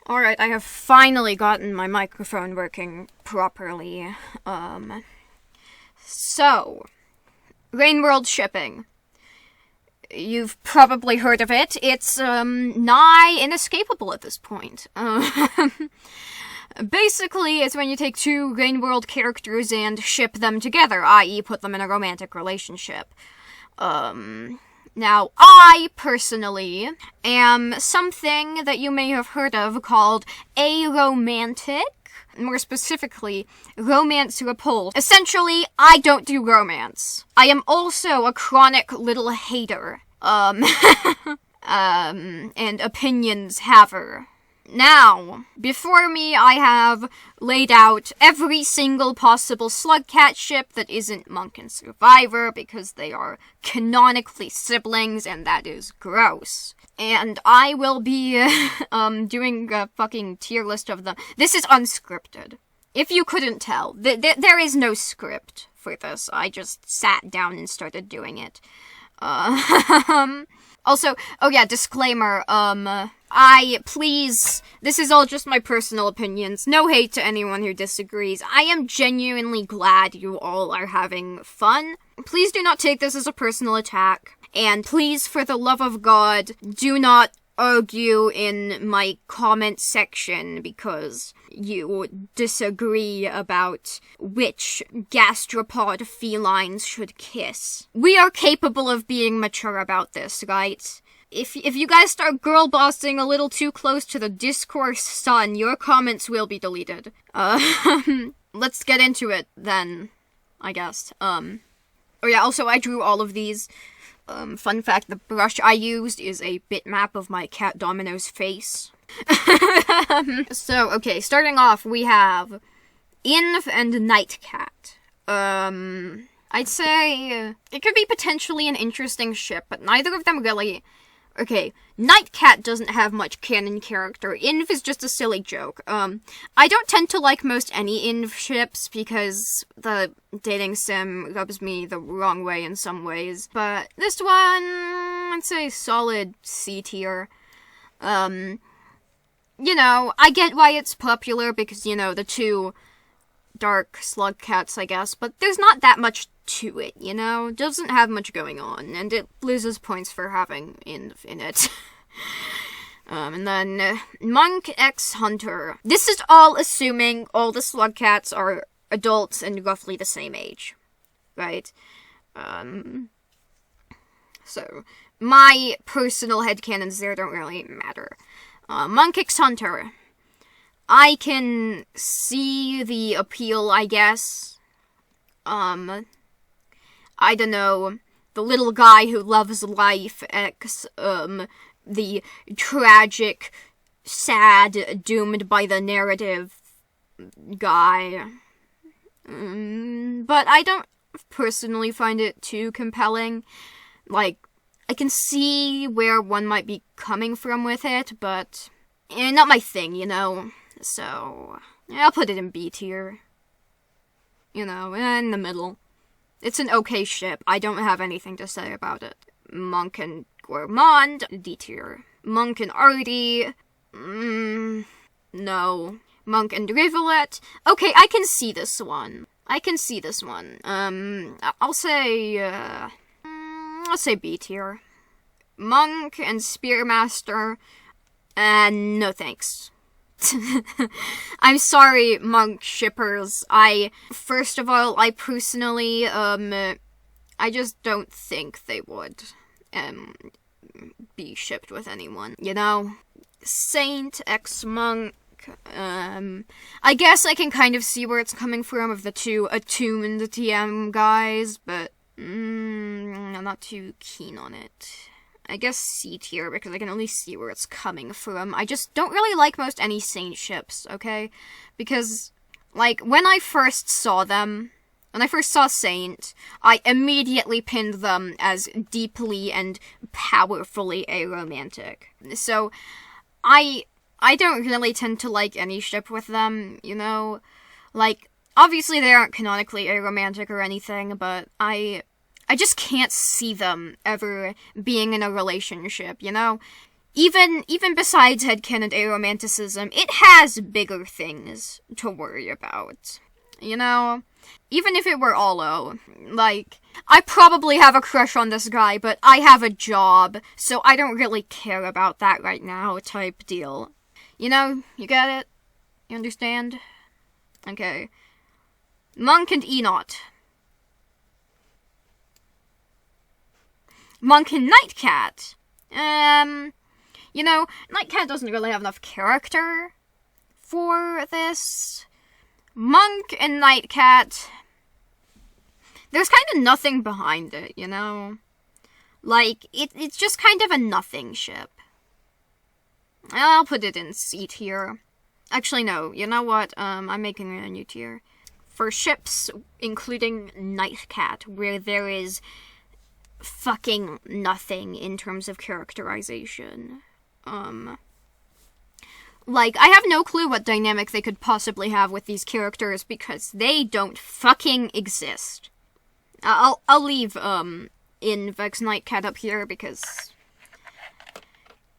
Alright, I have finally gotten my microphone working properly. So, Rain World shipping. You've probably heard of it. It's, nigh inescapable at this point. Basically, it's when you take two Rain World characters and ship them together, i.e. put them in a romantic relationship. Now, I, personally, am something that you may have heard of called aromantic. More specifically, romance repulsed. Essentially, I don't do romance. I am also a chronic little hater. And opinions haver. Now, before me, I have laid out every single possible Slugcat ship that isn't Monk and Survivor, because they are canonically siblings, and that is gross. And I will be, doing a fucking tier list of them. This is unscripted. If you couldn't tell, there is no script for this. I just sat down and started doing it. Also, oh yeah, disclaimer, this is all just my personal opinions. No hate to anyone who disagrees. I am genuinely glad you all are having fun. Please do not take this as a personal attack. And please, for the love of God, do not argue in my comment section because you disagree about which gastropod felines should kiss. We are capable of being mature about this, right? If you guys start girl bossing a little too close to the discourse sun, your comments will be deleted. Let's get into it then, I guess. Oh yeah, also I drew all of these. Fun fact, the brush I used is a bitmap of my cat Domino's face. So, okay, starting off, we have Inv and Nightcat. I'd say it could be potentially an interesting ship, but neither of them really... Okay, Nightcat doesn't have much canon character. Inv is just a silly joke. I don't tend to like most any Inv ships because the dating sim rubs me the wrong way in some ways. But this one, I'd say solid C tier. You know, I get why it's popular because, you know, the two dark slug cats, I guess, but there's not that much to it, you know? Doesn't have much going on, and it loses points for having in it. And then, Monk X Hunter. This is all assuming all the slug cats are adults and roughly the same age, right? So, my personal headcanons there don't really matter. Monk X Hunter. I can see the appeal, I guess. I don't know, the little guy who loves life, the tragic, sad, doomed by the narrative guy. But I don't personally find it too compelling. Like, I can see where one might be coming from with it, but not my thing, you know? So, I'll put it in B tier. You know, in the middle. It's an okay ship. I don't have anything to say about it. Monk and Gourmand, D tier. Monk and Artie, no. Monk and Rivulet, okay, I can see this one. I'll say B tier. Monk and Spearmaster, no thanks. I'm sorry, Monk shippers. First of all, I personally, I just don't think they would, be shipped with anyone, you know? Saint x Monk, I guess I can kind of see where it's coming from of the two attuned TM guys, but, I'm not too keen on it. I guess C tier, because I can at least see where it's coming from. I just don't really like most any Saint ships, okay? Because, like, when I first saw Saint, I immediately pinned them as deeply and powerfully aromantic. So, I don't really tend to like any ship with them, you know? Like, obviously they aren't canonically aromantic or anything, but I just can't see them ever being in a relationship, you know? even besides headcanon aromanticism, it has bigger things to worry about. You know? Even if it were Olo, like, I probably have a crush on this guy, but I have a job, so I don't really care about that right now, type deal. You know? You get it? You understand? Okay. Monk and Enot. Monk and Nightcat. You know, Nightcat doesn't really have enough character for this. Monk and Nightcat, there's kind of nothing behind it, you know? Like, it's just kind of a nothing ship. I'll put it in C tier. Actually, no, you know what? I'm making a new tier. For ships, including Nightcat, where there is fucking nothing in terms of characterization. Like, I have no clue what dynamic they could possibly have with these characters because they don't fucking exist. I'll leave, in Vex Nightcat up here because,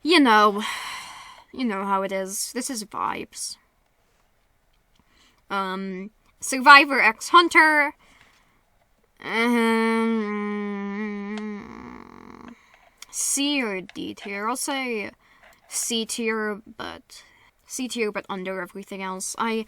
you know how it is. This is vibes. Survivor X Hunter. C or D tier. I'll say C tier, but under everything else. I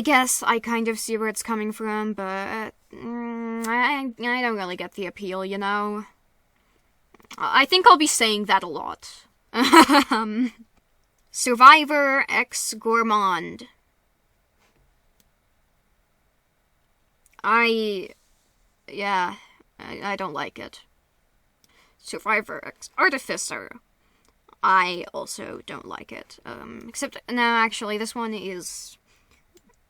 guess I kind of see where it's coming from, but I don't really get the appeal, you know? I think I'll be saying that a lot. Survivor X Gourmand. I don't like it. Survivor X Artificer. I also don't like it. Except, no, actually, this one is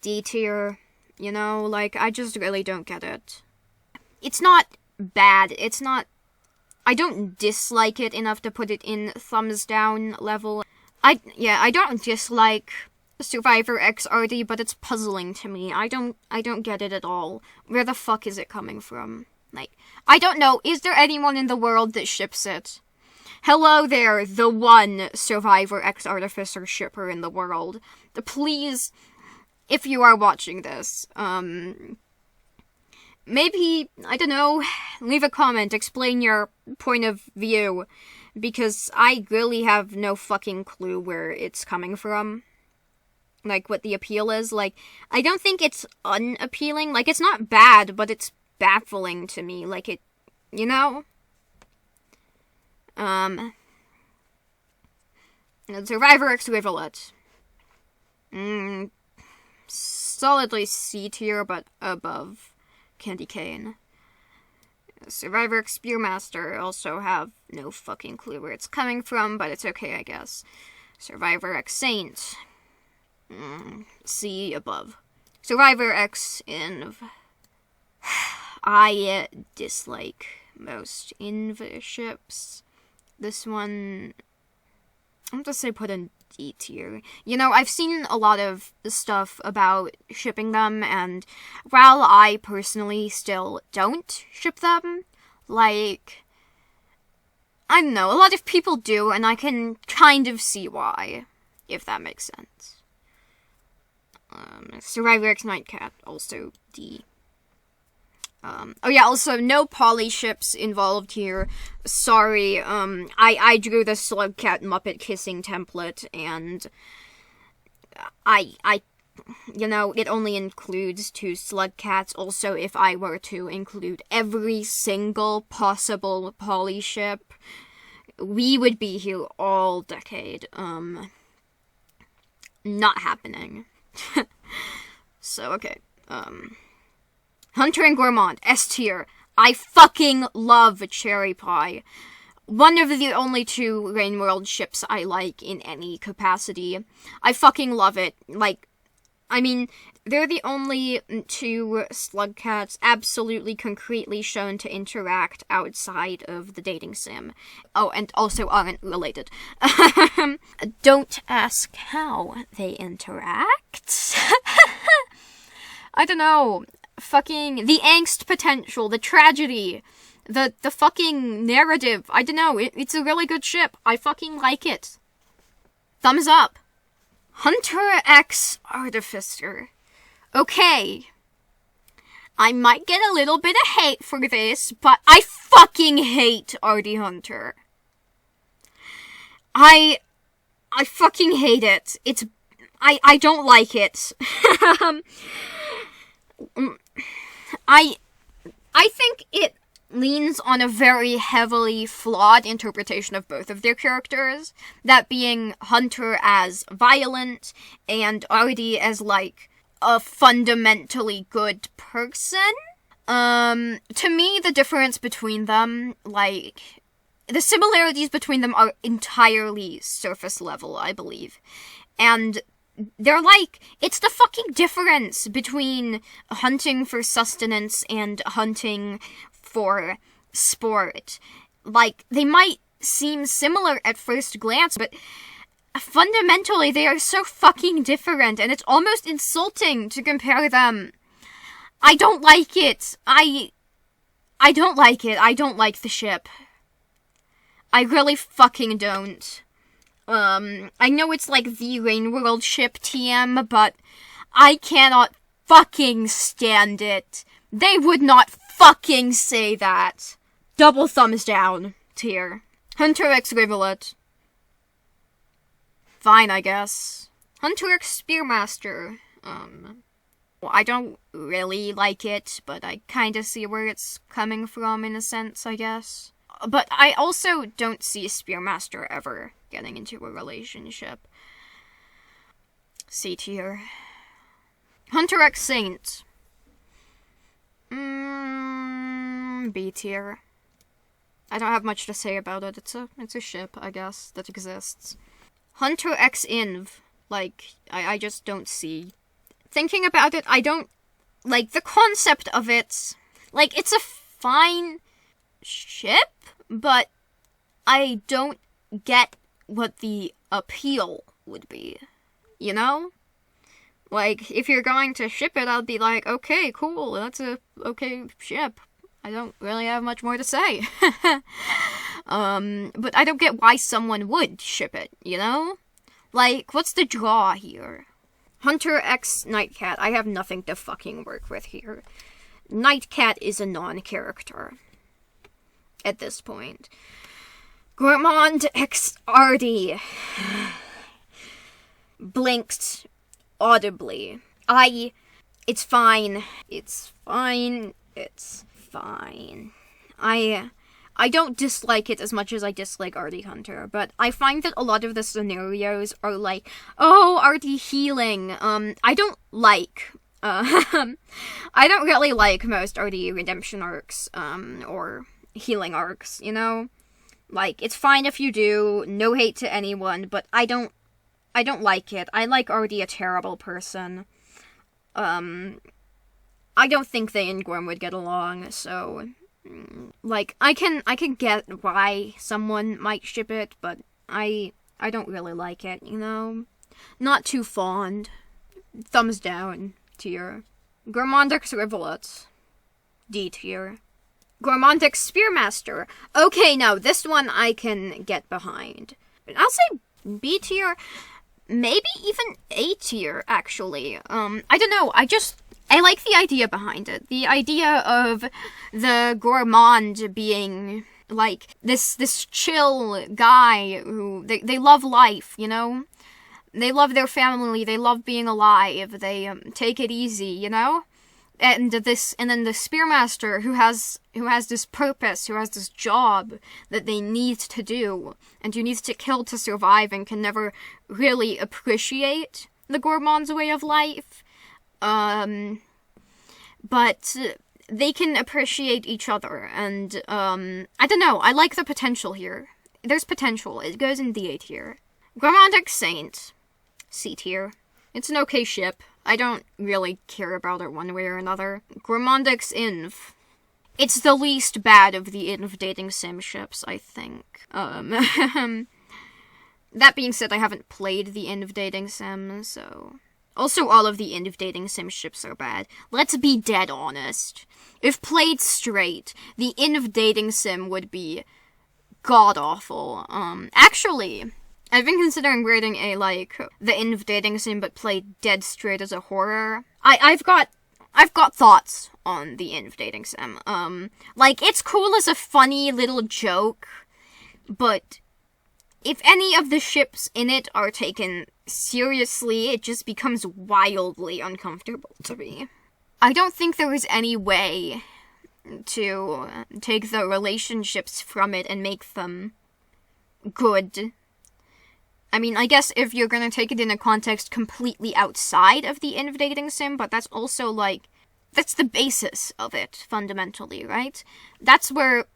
D tier. You know, like, I just really don't get it. It's not bad. It's not... I don't dislike it enough to put it in thumbs down level. I don't dislike Survivor X RD, but it's puzzling to me. I don't get it at all. Where the fuck is it coming from? Like, I don't know. Is there anyone in the world that ships it? Hello there, the one Survivor X Artificer shipper in the world. Please, if you are watching this, maybe, I don't know, leave a comment, explain your point of view, because I really have no fucking clue where it's coming from. Like, what the appeal is. Like, I don't think it's unappealing. Like, it's not bad, but it's baffling to me. Like, it, you know? Survivor X Rivulet. Solidly C tier, but above Candy Cane. Survivor X Spearmaster, also have no fucking clue where it's coming from, but it's okay, I guess. Survivor X Saint. C above. Survivor X Inv. I dislike most Inv ships. This one, I'm gonna say put in D tier. You know, I've seen a lot of stuff about shipping them, and while I personally still don't ship them, like, I don't know, a lot of people do, and I can kind of see why, if that makes sense. Survivor X Nightcat, also D. Oh yeah, also, no poly ships involved here. Sorry, I drew the Slugcat Muppet kissing template, and you know, it only includes 2 Slugcats. Also, if I were to include every single possible poly ship, we would be here all decade. Not happening. So, okay, Hunter and Gourmand, S tier. I fucking love Cherry Pie. One of the only 2 Rain World ships I like in any capacity. I fucking love it. Like, I mean, they're the only 2 Slugcats absolutely concretely shown to interact outside of the dating sim. Oh, and also aren't related. Don't ask how they interact. I don't know. Fucking the angst potential, the tragedy The fucking narrative, I don't know, it's a really good ship. I fucking like it. Thumbs up. Hunter X Artificer. Okay. I might get a little bit of hate for this, but I fucking hate Artie Hunter. I fucking hate it. I don't like it. I think it leans on a very heavily flawed interpretation of both of their characters, that being Hunter as violent and Artie as, like, a fundamentally good person. To me, the difference between them, like, the similarities between them are entirely surface level, I believe. And they're like, it's the fucking difference between hunting for sustenance and hunting for sport. Like, they might seem similar at first glance, but fundamentally they are so fucking different, and it's almost insulting to compare them. I don't like it. I don't like it. I don't like the ship. I really fucking don't. I know it's like the Rain World ship TM, but I cannot fucking stand it. They would not fucking say that. Double thumbs down tier. Hunter X Rivulet. Fine, I guess. Hunter X Spearmaster. I don't really like it, but I kinda see where it's coming from in a sense, I guess. But I also don't see Spearmaster ever getting into a relationship. C tier. Hunter X Saint. B tier. I don't have much to say about it. It's a ship, I guess, that exists. Hunter X Inv. Like, I just don't see. Thinking about it, I don't like the concept of it. Like, it's a fine ship, but I don't get what the appeal would be, you know? Like, if you're going to ship it, I'll be like, okay, cool, that's a okay ship. I don't really have much more to say. But I don't get why someone would ship it, you know? Like, what's the draw here? Hunter X Nightcat, I have nothing to fucking work with here. Nightcat is a non-character at this point. Gourmand X Artie blinked audibly. It's fine. It's fine. It's fine. I don't dislike it as much as I dislike Artie Hunter, but I find that a lot of the scenarios are like, oh, Artie healing. I don't like. I don't really like most Artie redemption arcs, or healing arcs, you know? Like, it's fine if you do, no hate to anyone, but I don't like it. I like Artie a terrible person. I don't think they and Gorm would get along, so, like, I can get why someone might ship it, but I don't really like it, you know? Not too fond. Thumbs down tier. Gourmand X Rivulet. D tier. Gourmand X Spearmaster. Okay, now this one I can get behind. I'll say B tier, maybe even A tier, actually. I don't know, I like the idea behind it. The idea of the Gourmand being, like, this chill guy who, they love life, you know? They love their family, they love being alive, they take it easy, you know? And then the Spearmaster who has this purpose, who has this job that they need to do, and who needs to kill to survive and can never really appreciate the Gourmand's way of life. But they can appreciate each other, and I don't know, I like the potential here. There's potential, it goes in the A tier. Gourmand X Saint. C tier. It's an okay ship. I don't really care about it one way or another. Gourmand X Inv. It's the least bad of the Inv dating sim ships, I think. That being said, I haven't played the Inv dating sim, so Also, all of the end of dating sim ships are bad. Let's be dead honest. If played straight, the end of dating sim would be god-awful. Actually, I've been considering writing the end of dating sim but played dead straight as a horror. I've got thoughts on the end of dating sim. It's cool as a funny little joke, but if any of the ships in it are taken seriously, it just becomes wildly uncomfortable to me. I don't think there is any way to take the relationships from it and make them good. I mean, I guess if you're gonna take it in a context completely outside of the end of dating sim, but that's also that's the basis of it, fundamentally, right? That's where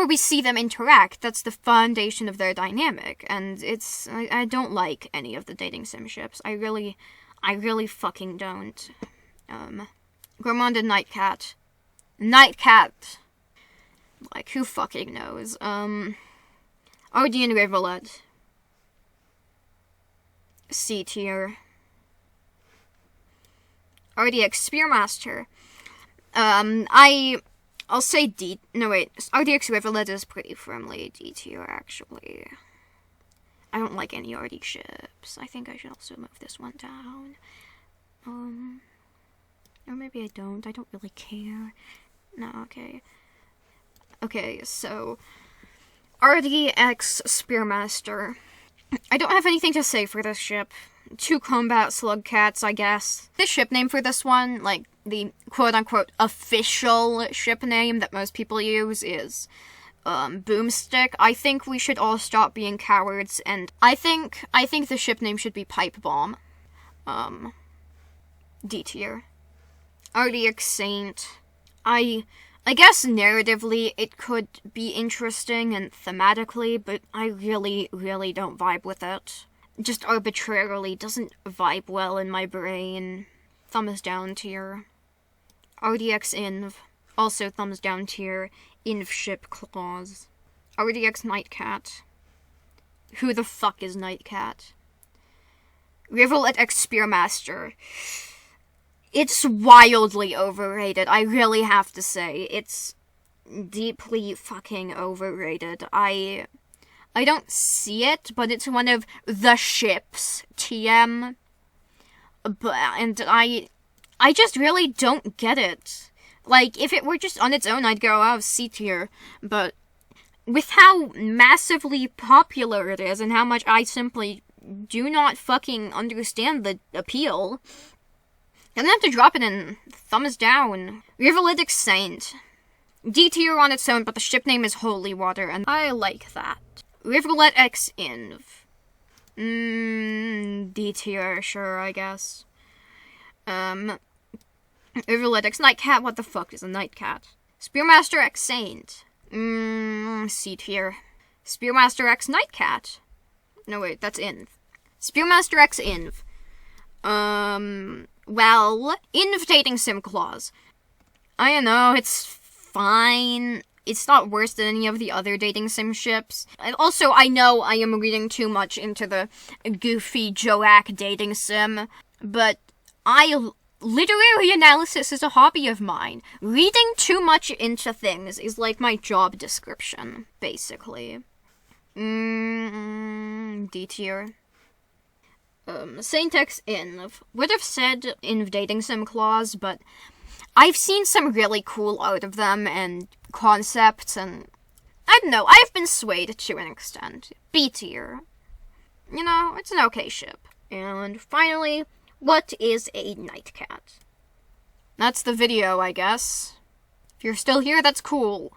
we see them interact. That's the foundation of their dynamic, and I don't like any of the dating sim ships. I really fucking don't. Gourmand and Nightcat. Nightcat! Who fucking knows? RD and Rivulet. C tier. RDX Spearmaster. I'll say D. No, wait. RDX Rivulet is pretty firmly D tier, actually. I don't like any RD ships. I think I should also move this one down. Or maybe I don't. I don't really care. No, okay. Okay, so RDX Spearmaster. I don't have anything to say for this ship. 2 combat slug cats, I guess. The ship name for this one, the quote-unquote official ship name that most people use is Boomstick. I think we should all stop being cowards, and I think the ship name should be Pipe Bomb. D tier. RDX Saint. I guess narratively it could be interesting and thematically, but I really don't vibe with it. Just arbitrarily doesn't vibe well in my brain. Thumbs down tier. RDX Inv. Also thumbs down tier. Inv ship clause. RDX Nightcat. Who the fuck is Nightcat? Rivulet X Spearmaster. It's wildly overrated, I really have to say. It's deeply fucking overrated. I don't see it, but it's one of the ships, TM. And I just really don't get it. If it were just on its own, I'd go, oh, C tier. But with how massively popular it is, and how much I simply do not fucking understand the appeal, I'm gonna have to drop it in thumbs down. Rivulet Saint. D tier on its own, but the ship name is Holy Water, and I like that. Rivulet X Inv. D tier, sure, I guess. Rivulet X Nightcat, what the fuck is a Nightcat? Spearmaster X Saint. C tier. Spearmaster X Nightcat. No, wait, that's Inv. Spearmaster X Inv. Well, Inv dating sim clause. I don't know, it's fine. It's not worse than any of the other dating sim ships. And also, I know I am reading too much into the goofy Joac dating sim, but literary analysis is a hobby of mine. Reading too much into things is like my job description, basically. D tier. Saint X Inv. Would have said Inv dating sim clause, but I've seen some really cool art of them and concepts, and I don't know, I've been swayed to an extent. B tier. You know, it's an okay ship. And finally, what is a Nightcat? That's the video, I guess. If you're still here, that's cool.